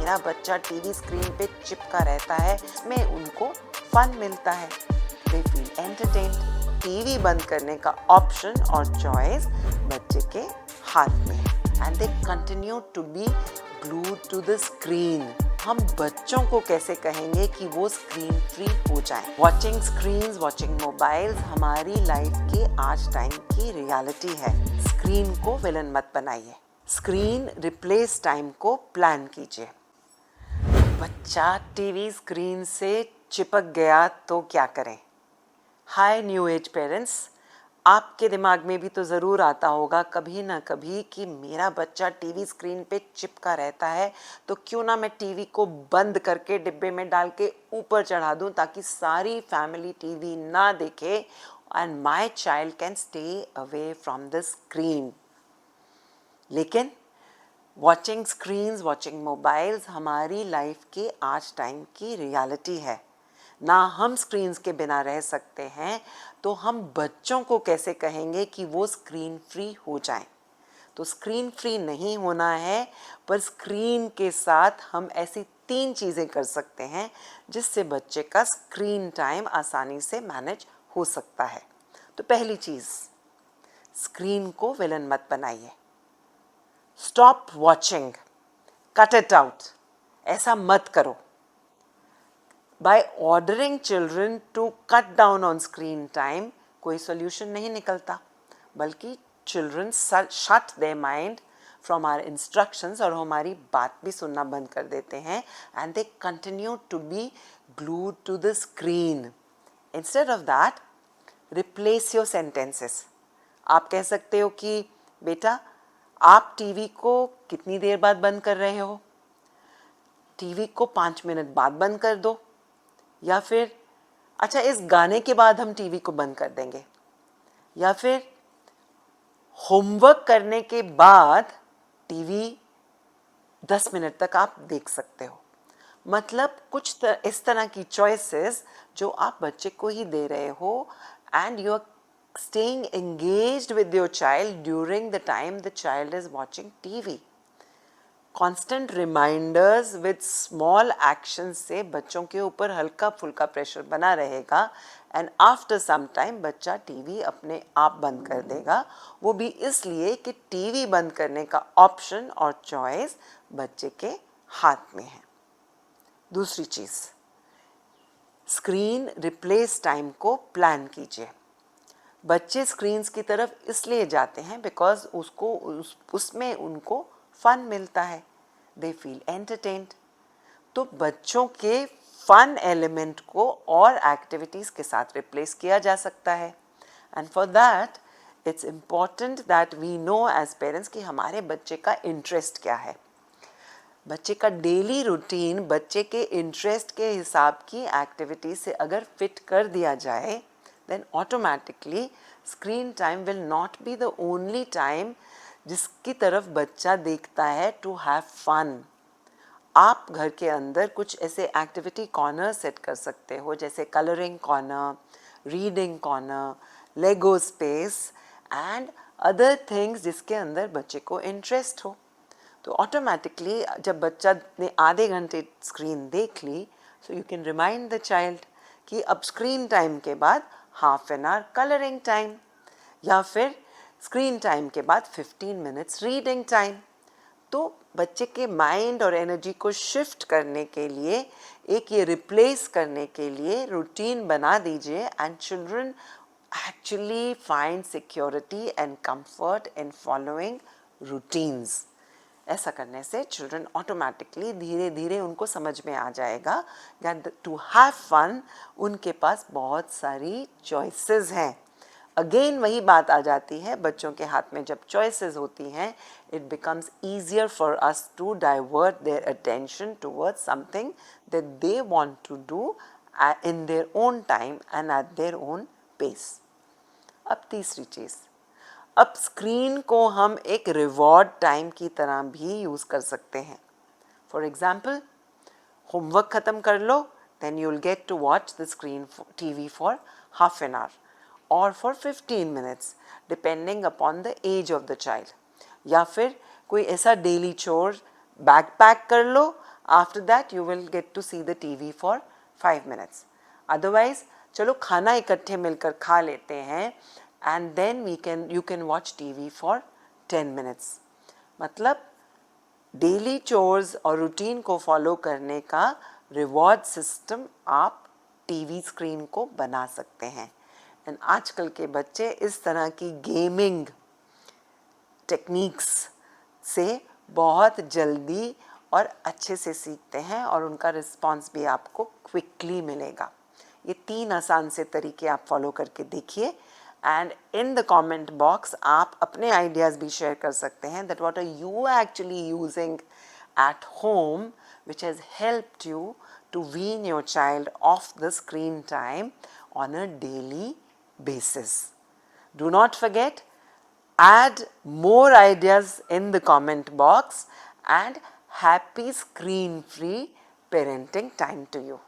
मेरा बच्चा TV screen पे चिपका रहता है, में उनको फन मिलता है, दे फील एंटरटेन्ड। टीवी बंद करने का ऑप्शन और चॉइस बच्चे के हाथ में है and they continue to be glued to the screen. हम बच्चों को कैसे कहेंगे कि वो स्क्रीन फ्री हो जाएं? वॉचिंग स्क्रीन्स, वॉचिंग मोबाइल्स हमारी लाइफ के आज टाइम की रियलिटी है। स्क्रीन को विलन मत बनाइए, स्क्रीन रिप्लेस टाइम को प्लान कीजिए। बच्चा टीवी स्क्रीन से चिपक गया तो क्या करें? हाय न्यू एज पेरेंट्स, आपके दिमाग में भी तो ज़रूर आता होगा कभी ना कभी कि मेरा बच्चा टीवी स्क्रीन पे चिपका रहता है, तो क्यों ना मैं टीवी को बंद करके डिब्बे में डाल के ऊपर चढ़ा दूं ताकि सारी फैमिली टीवी ना देखे and my child can stay away from the screen. लेकिन वॉचिंग स्क्रीन्स, वॉचिंग मोबाइल्स हमारी लाइफ के आज टाइम की रियलिटी है। ना हम स्क्रीन्स के बिना रह सकते हैं, तो हम बच्चों को कैसे कहेंगे कि वो स्क्रीन फ्री हो जाएं? तो स्क्रीन फ्री नहीं होना है, पर स्क्रीन के साथ हम ऐसी 3 चीज़ें कर सकते हैं जिससे बच्चे का स्क्रीन टाइम आसानी से मैनेज हो सकता है। तो पहली चीज़, स्क्रीन को विलन मत बनाइए। Stop watching, cut it out. ऐसा मत करो। By ordering children to cut down on screen time, कोई solution नहीं निकलता, बल्कि children shut their mind from our instructions और हमारी बात भी सुनना बंद कर देते हैं and they continue to be glued to the screen. Instead of that, replace your sentences. आप कह सकते हो कि बेटा आप टीवी को कितनी देर बाद बंद कर रहे हो? टीवी को 5 मिनट बाद बंद कर दो, या फिर अच्छा इस गाने के बाद हम टीवी को बंद कर देंगे, या फिर होमवर्क करने के बाद टीवी 10 मिनट तक आप देख सकते हो। मतलब कुछ इस तरह की चॉइसेस जो आप बच्चे को ही दे रहे हो and you are staying engaged with your child during the time the child is watching TV. Constant reminders with small action से बच्चों के ऊपर हल्का फुल्का प्रेशर बना रहेगा एंड आफ्टर सम टाइम बच्चा टीवी अपने आप बंद कर देगा। वो भी इसलिए कि टीवी बंद करने का ऑप्शन और चॉइस बच्चे के हाथ में है। दूसरी चीज़, स्क्रीन रिप्लेस टाइम को प्लान कीजिए। बच्चे स्क्रीन्स की तरफ इसलिए जाते हैं बिकॉज उसमें उनको फन मिलता है, दे फील एंटरटेन्ड। तो बच्चों के फन एलिमेंट को और एक्टिविटीज़ के साथ रिप्लेस किया जा सकता है and for that it's important that we know as parents कि हमारे बच्चे का इंटरेस्ट क्या है। बच्चे का डेली रूटीन बच्चे के इंटरेस्ट के हिसाब की एक्टिविटी से अगर फिट कर दिया जाए, then automatically screen time will not be the only time जिसकी तरफ बच्चा देखता है टू हैव फन। आप घर के अंदर कुछ ऐसे एक्टिविटी कॉर्नर सेट कर सकते हो जैसे colouring corner, reading corner, Lego space and other things जिसके अंदर बच्चे को इंटरेस्ट हो। तो ऑटोमेटिकली जब बच्चा ने आधे घंटे स्क्रीन देख ली, so you can remind the child कि अब स्क्रीन टाइम के बाद half an hour colouring time, या फिर स्क्रीन टाइम के बाद 15 मिनट्स रीडिंग टाइम। तो बच्चे के माइंड और एनर्जी को शिफ्ट करने के लिए, एक ये रिप्लेस करने के लिए रूटीन बना दीजिए and children actually find security and comfort in following routines. ऐसा करने से चिल्ड्रन ऑटोमेटिकली धीरे धीरे उनको समझ में आ जाएगा दैट टू हैव फन उनके पास बहुत सारी चॉइसेस हैं। अगेन वही बात आ जाती है, बच्चों के हाथ में जब चॉइसेस होती हैं, it becomes easier for us to divert their attention towards something that they want to do in their own time and at their own pace. अब तीसरी चीज़, अब स्क्रीन को हम एक रिवॉर्ड टाइम की तरह भी यूज़ कर सकते हैं। फॉर एग्जाम्पल, होमवर्क ख़त्म कर लो, then you will get to watch the screen TV for half an hour और for 15 minutes depending upon the age of the child. या फिर कोई ऐसा डेली चोर, बैग पैक कर लो, After that you will get to see the TV for 5 minutes. Otherwise चलो खाना इकट्ठे मिलकर खा लेते हैं and then you can watch TV for 10 minutes. मतलब डेली चोर्स और रूटीन को फॉलो करने का रिवॉर्ड सिस्टम आप टीवी स्क्रीन को बना सकते हैं. एंड आजकल के बच्चे इस तरह की गेमिंग टेक्निक्स से बहुत जल्दी और अच्छे से सीखते हैं और उनका रिस्पॉन्स भी आपको क्विकली मिलेगा. ये 3 आसान से तरीके आप फॉलो करके देखिए. And in the comment box आप अपने आइडियाज़ भी शेयर कर सकते हैं that what are you actually using at home which has helped you to wean your child off the screen time on a daily basis. Do not forget, add more ideas in the comment box and happy screen-free parenting time to you.